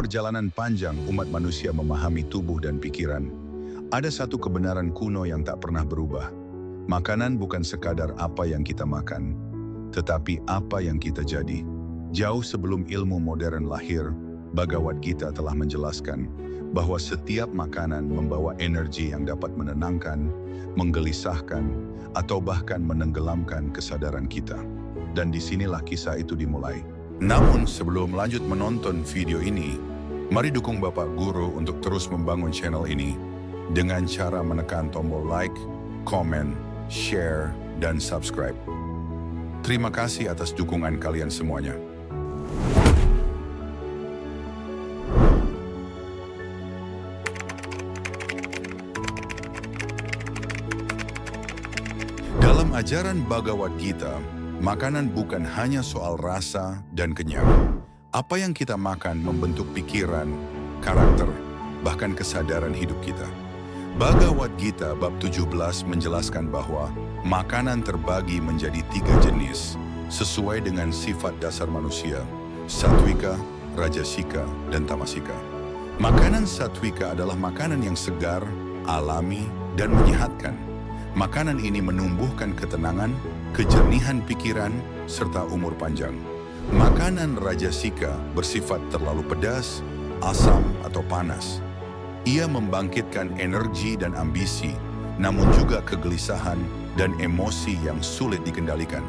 perjalanan panjang umat manusia memahami tubuh dan pikiran, ada satu kebenaran kuno yang tak pernah berubah. Makanan bukan sekadar apa yang kita makan, tetapi apa yang kita jadi. Jauh sebelum ilmu modern lahir, Bhagavad Gita telah menjelaskan bahwa setiap makanan membawa energi yang dapat menenangkan, menggelisahkan, atau bahkan menenggelamkan kesadaran kita. Dan disinilah kisah itu dimulai. Namun sebelum lanjut menonton video ini, mari dukung Bapak Guru untuk terus membangun channel ini dengan cara menekan tombol like, komen, share, dan subscribe. Terima kasih atas dukungan kalian semuanya. Dalam ajaran Bhagavad Gita, makanan bukan hanya soal rasa dan kenyang. Apa yang kita makan membentuk pikiran, karakter, bahkan kesadaran hidup kita. Bhagavad Gita bab 17 menjelaskan bahwa makanan terbagi menjadi 3 jenis, sesuai dengan sifat dasar manusia, Satwika, Rajasika, dan Tamasika. Makanan Satwika adalah makanan yang segar, alami, dan menyehatkan. Makanan ini menumbuhkan ketenangan, kejernihan pikiran, serta umur panjang. Makanan Rajasika bersifat terlalu pedas, asam, atau panas. Ia membangkitkan energi dan ambisi, namun juga kegelisahan dan emosi yang sulit dikendalikan.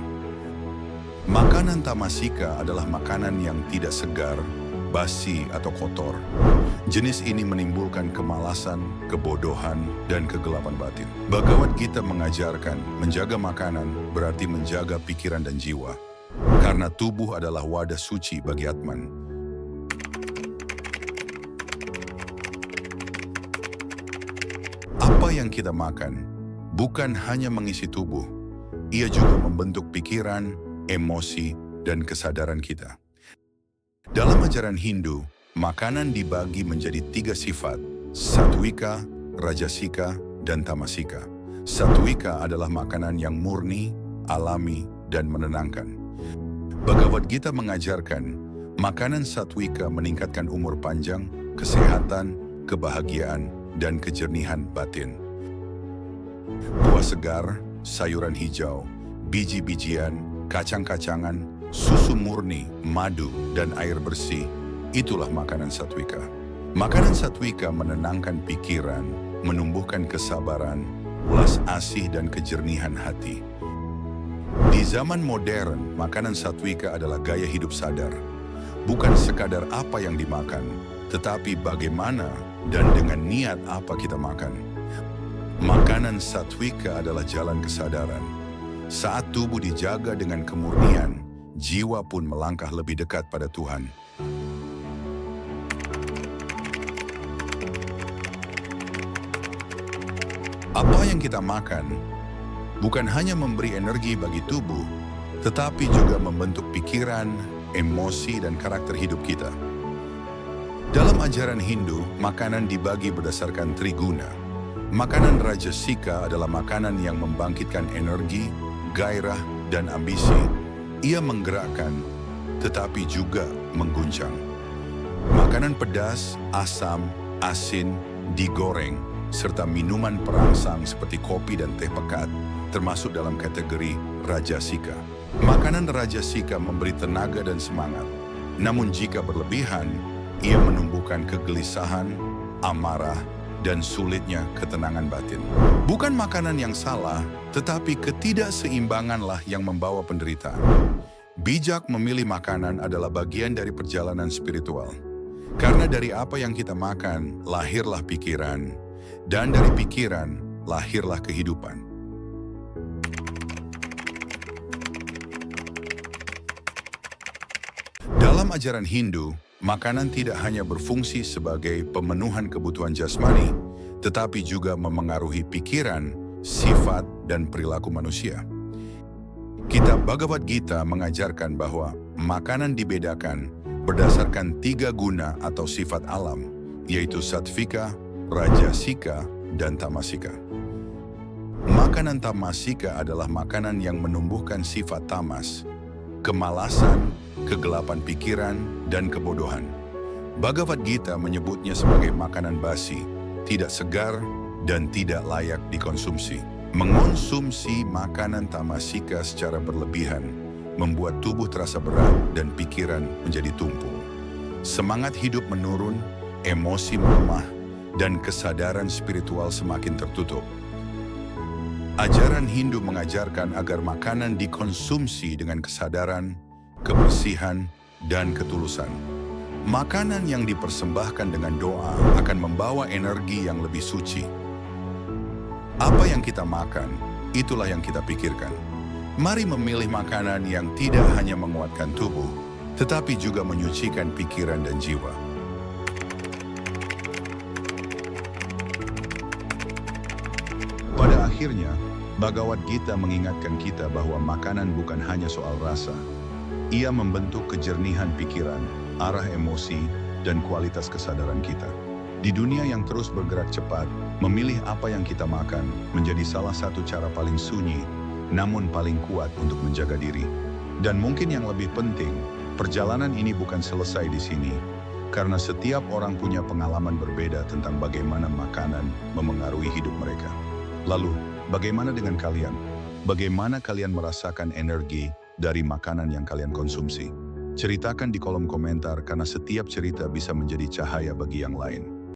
Makanan Tamasika adalah makanan yang tidak segar, basi, atau kotor. Jenis ini menimbulkan kemalasan, kebodohan, dan kegelapan batin. Bhagavad Gita mengajarkan menjaga makanan berarti menjaga pikiran dan jiwa. Karena tubuh adalah wadah suci bagi Atman. Apa yang kita makan bukan hanya mengisi tubuh, ia juga membentuk pikiran, emosi, dan kesadaran kita. Dalam ajaran Hindu, makanan dibagi menjadi 3 sifat, Satwika, Rajasika, dan Tamasika. Satwika adalah makanan yang murni, alami, dan menenangkan. Bhagavad Gita mengajarkan, makanan Satwika meningkatkan umur panjang, kesehatan, kebahagiaan, dan kejernihan batin. Buah segar, sayuran hijau, biji-bijian, kacang-kacangan, susu murni, madu, dan air bersih, itulah makanan Satwika. Makanan Satwika menenangkan pikiran, menumbuhkan kesabaran, welas asih, dan kejernihan hati. Di zaman modern, makanan Satwika adalah gaya hidup sadar. Bukan sekadar apa yang dimakan, tetapi bagaimana dan dengan niat apa kita makan. Makanan Satwika adalah jalan kesadaran. Saat tubuh dijaga dengan kemurnian, jiwa pun melangkah lebih dekat pada Tuhan. Apa yang kita makan bukan hanya memberi energi bagi tubuh, tetapi juga membentuk pikiran, emosi, dan karakter hidup kita. Dalam ajaran Hindu, makanan dibagi berdasarkan triguna. Makanan Rajasika adalah makanan yang membangkitkan energi, gairah, dan ambisi. Ia menggerakkan, tetapi juga mengguncang. Makanan pedas, asam, asin, digoreng, serta minuman perangsang seperti kopi dan teh pekat, termasuk dalam kategori Rajasika. Makanan Rajasika memberi tenaga dan semangat. Namun jika berlebihan, ia menumbuhkan kegelisahan, amarah, dan sulitnya ketenangan batin. Bukan makanan yang salah, tetapi ketidakseimbanganlah yang membawa penderitaan. Bijak memilih makanan adalah bagian dari perjalanan spiritual. Karena dari apa yang kita makan, lahirlah pikiran, dan dari pikiran, lahirlah kehidupan. Dalam ajaran Hindu, makanan tidak hanya berfungsi sebagai pemenuhan kebutuhan jasmani, tetapi juga memengaruhi pikiran, sifat, dan perilaku manusia. Kitab Bhagavad Gita mengajarkan bahwa makanan dibedakan berdasarkan 3 guna atau sifat alam, yaitu Satwika, Rajasika, dan Tamasika. Makanan Tamasika adalah makanan yang menumbuhkan sifat tamas, kemalasan, kegelapan pikiran, dan kebodohan. Bhagavad Gita menyebutnya sebagai makanan basi, tidak segar, dan tidak layak dikonsumsi. Mengonsumsi makanan tamasika secara berlebihan membuat tubuh terasa berat dan pikiran menjadi tumpul. Semangat hidup menurun, emosi melemah, dan kesadaran spiritual semakin tertutup. Ajaran Hindu mengajarkan agar makanan dikonsumsi dengan kesadaran, kebersihan, dan ketulusan. Makanan yang dipersembahkan dengan doa akan membawa energi yang lebih suci. Apa yang kita makan, itulah yang kita pikirkan. Mari memilih makanan yang tidak hanya menguatkan tubuh, tetapi juga menyucikan pikiran dan jiwa. Pada akhirnya, Bhagavad Gita mengingatkan kita bahwa makanan bukan hanya soal rasa. Ia membentuk kejernihan pikiran, arah emosi, dan kualitas kesadaran kita. Di dunia yang terus bergerak cepat, memilih apa yang kita makan menjadi salah satu cara paling sunyi, namun paling kuat untuk menjaga diri. Dan mungkin yang lebih penting, perjalanan ini bukan selesai di sini, karena setiap orang punya pengalaman berbeda tentang bagaimana makanan memengaruhi hidup mereka. Lalu, bagaimana dengan kalian? Bagaimana kalian merasakan energi dari makanan yang kalian konsumsi? Ceritakan di kolom komentar karena setiap cerita bisa menjadi cahaya bagi yang lain.